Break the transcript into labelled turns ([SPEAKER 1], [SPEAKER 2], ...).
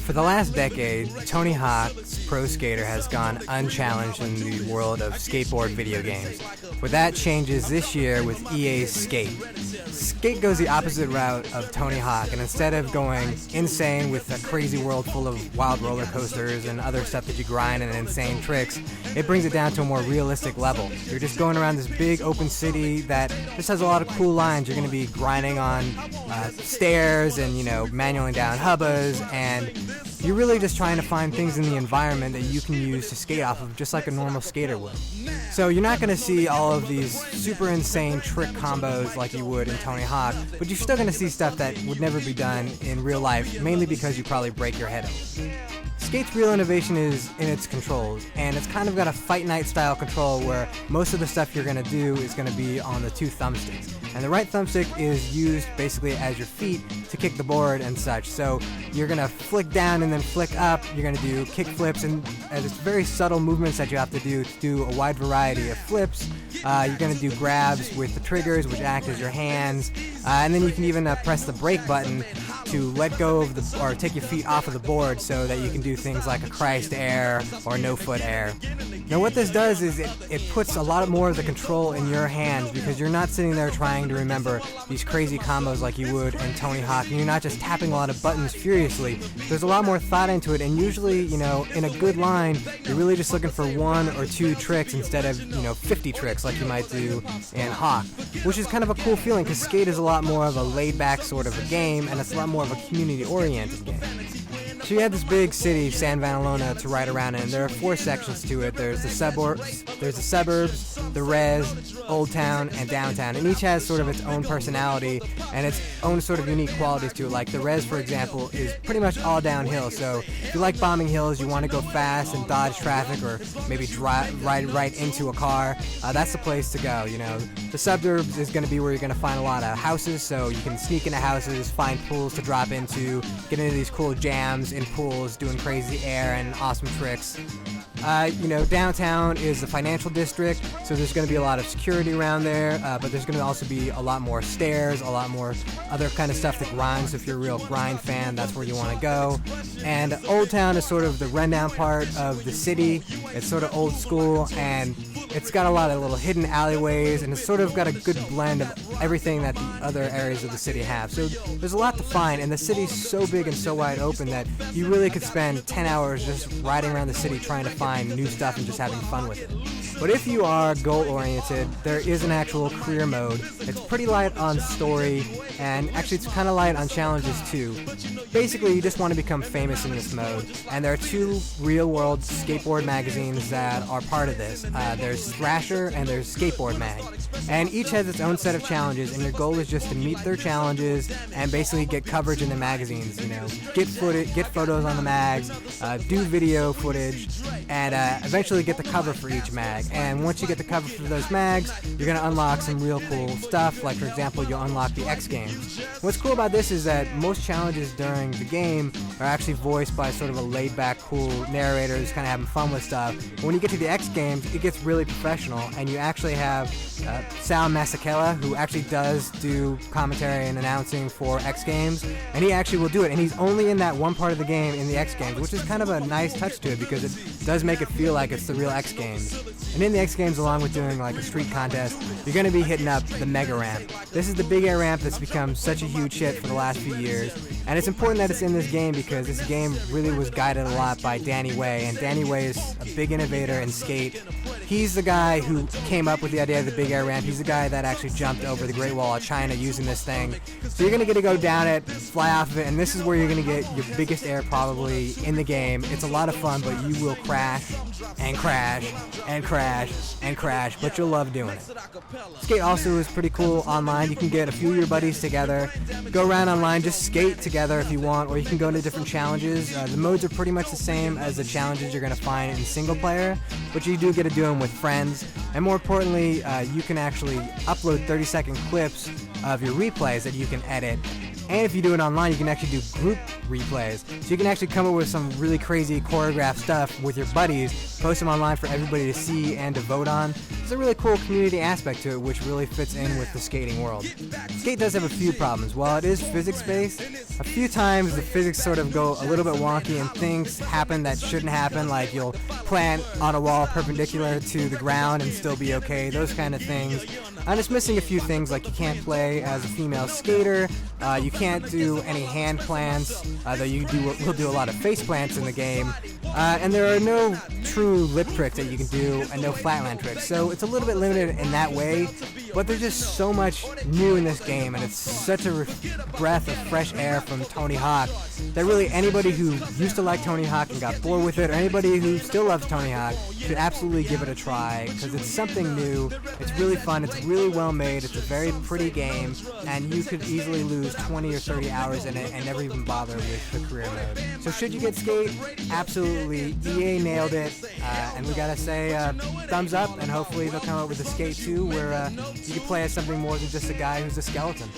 [SPEAKER 1] For the last decade, Tony Hawk's Pro Skater has gone unchallenged in the world of skateboard video games. But that changes this year with EA's Skate. Skate goes the opposite route of Tony Hawk, and instead of going insane with a crazy world full of wild roller coasters and other stuff that you grind and insane tricks, it brings it down to a more realistic level. You're just going around this big open city that just has a lot of cool lines. You're going to be grinding on stairs and, manually down hubbas, and you're really just trying to find things in the environment that you can use to skate off of just like a normal skater would. So you're not going to see all of these super insane trick combos like you would in Tony Hawk, but you're still going to see stuff that would never be done in real life, mainly because you probably break your head open. Skate's real innovation is in its controls, and it's kind of got a Fight Night style control where most of the stuff you're going to do is going to be on the two thumbsticks. And the right thumbstick is used basically as your feet to kick the board and such. So you're going to flick down and then flick up. You're going to do kick flips, and it's very subtle movements that you have to do a wide variety of flips. You're going to do grabs with the triggers, which act as your hands. And then you can even press the brake button to let go of or take your feet off of the board so that you can do things like a Christ air or no foot air. Now what this does is it puts a lot more of the control in your hands, because you're not sitting there trying to remember these crazy combos like you would in Tony Hawk, and you're not just tapping a lot of buttons furiously. There's a lot more thought into it, and usually, in a good line, you're really just looking for one or two tricks instead of, 50 tricks like you might do in Hawk, which is kind of a cool feeling, because Skate is a lot more of a laid-back sort of a game, and it's a lot more of a community-oriented game. So you have this big city, San Vanalona, to ride around in, and there are 4 sections to it. There's the suburbs, the res, Old Town, and Downtown, and each has sort of its own personality and its own sort of unique qualities to it. Like the res, for example, is pretty much all downhill, so if you like bombing hills, you want to go fast and dodge traffic, or maybe ride right into a car, that's the place to go. The suburbs is going to be where you're going to find a lot of houses, so you can sneak into houses, find pools to drop into, get into these cool jams in pools, doing crazy air and awesome tricks. Downtown is the financial district, so there's going to be a lot of security around there, but there's going to also be a lot more stairs, a lot more other kind of stuff to grind, so if you're a real grind fan, that's where you want to go. And Old Town is sort of the rundown part of the city. It's sort of old school, and it's got a lot of little hidden alleyways, and it's sort of got a good blend of everything that the other areas of the city have. So there's a lot to find, and the city's so big and so wide open that you really could spend 10 hours just riding around the city trying to find new stuff and just having fun with it. But if you are goal-oriented, there is an actual career mode. It's pretty light on story, and actually it's kind of light on challenges too. Basically, you just want to become famous in this mode, and there are 2 real-world skateboard magazines that are part of this. There's Thrasher and there's Skateboard Mag, and each has its own set of challenges, and your goal is just to meet their challenges and basically get coverage in the magazines. Get photos on the mags, do video footage, and eventually get the cover for each mag. And once you get the cover for those mags, you're going to unlock some real cool stuff. Like, for example, you'll unlock the X Games. What's cool about this is that most challenges during the game are actually voiced by sort of a laid-back, cool narrator who's kind of having fun with stuff. But when you get to the X Games, it gets really professional, and you actually have Sal Masekela, who actually does do commentary and announcing for X Games, and he actually will do it. And he's only in that one part of the game in the X Games, which is kind of a nice touch to it, because it does make it feel like it's the real X Games. And in the X Games, along with doing like a street contest, you're going to be hitting up the Mega Ramp. This is the big air ramp that's become such a huge hit for the last few years. And it's important that it's in this game, because this game really was guided a lot by Danny Way. And Danny Way is a big innovator in skate. He's the guy who came up with the idea of the big air ramp. He's the guy that actually jumped over the Great Wall of China using this thing. So you're going to get to go down it, fly off of it, and this is where you're going to get your biggest air probably in the game. It's a lot of fun, but you will crash and crash and crash and crash, but you'll love doing it. Skate also is pretty cool online. You can get a few of your buddies together, go around online, just skate together if you want, or you can go into different challenges. The modes are pretty much the same as the challenges you're going to find in single player, but you do get to do them with friends. And more importantly, you can actually upload 30-second clips of your replays that you can edit. And if you do it online, you can actually do group replays. So you can actually come up with some really crazy choreographed stuff with your buddies, post them online for everybody to see and to vote on. There's a really cool community aspect to it, which really fits in with the skating world. Skate does have a few problems. While it is physics-based, a few times the physics sort of go a little bit wonky and things happen that shouldn't happen, like you'll plant on a wall perpendicular to the ground and still be okay, those kind of things. I'm just missing a few things, like you can't play as a female skater, you can't do any hand plants, though you will do a lot of face plants in the game, and there are no true lip tricks that you can do and no flatland tricks, so it's a little bit limited in that way, but there's just so much new in this game, and it's such a breath of fresh air from Tony Hawk that really anybody who used to like Tony Hawk and got bored with it, or anybody who still loves Tony Hawk, should absolutely give it a try, because it's something new, it's really fun, it's really well made, it's a very pretty game, and you could easily lose 20 or 30 hours in it and never even bother with the career mode. So should you get Skate? Absolutely. EA nailed it, and we gotta say thumbs up, and hopefully they'll come up with a Skate 2 where you can play as something more than just a guy who's a skeleton.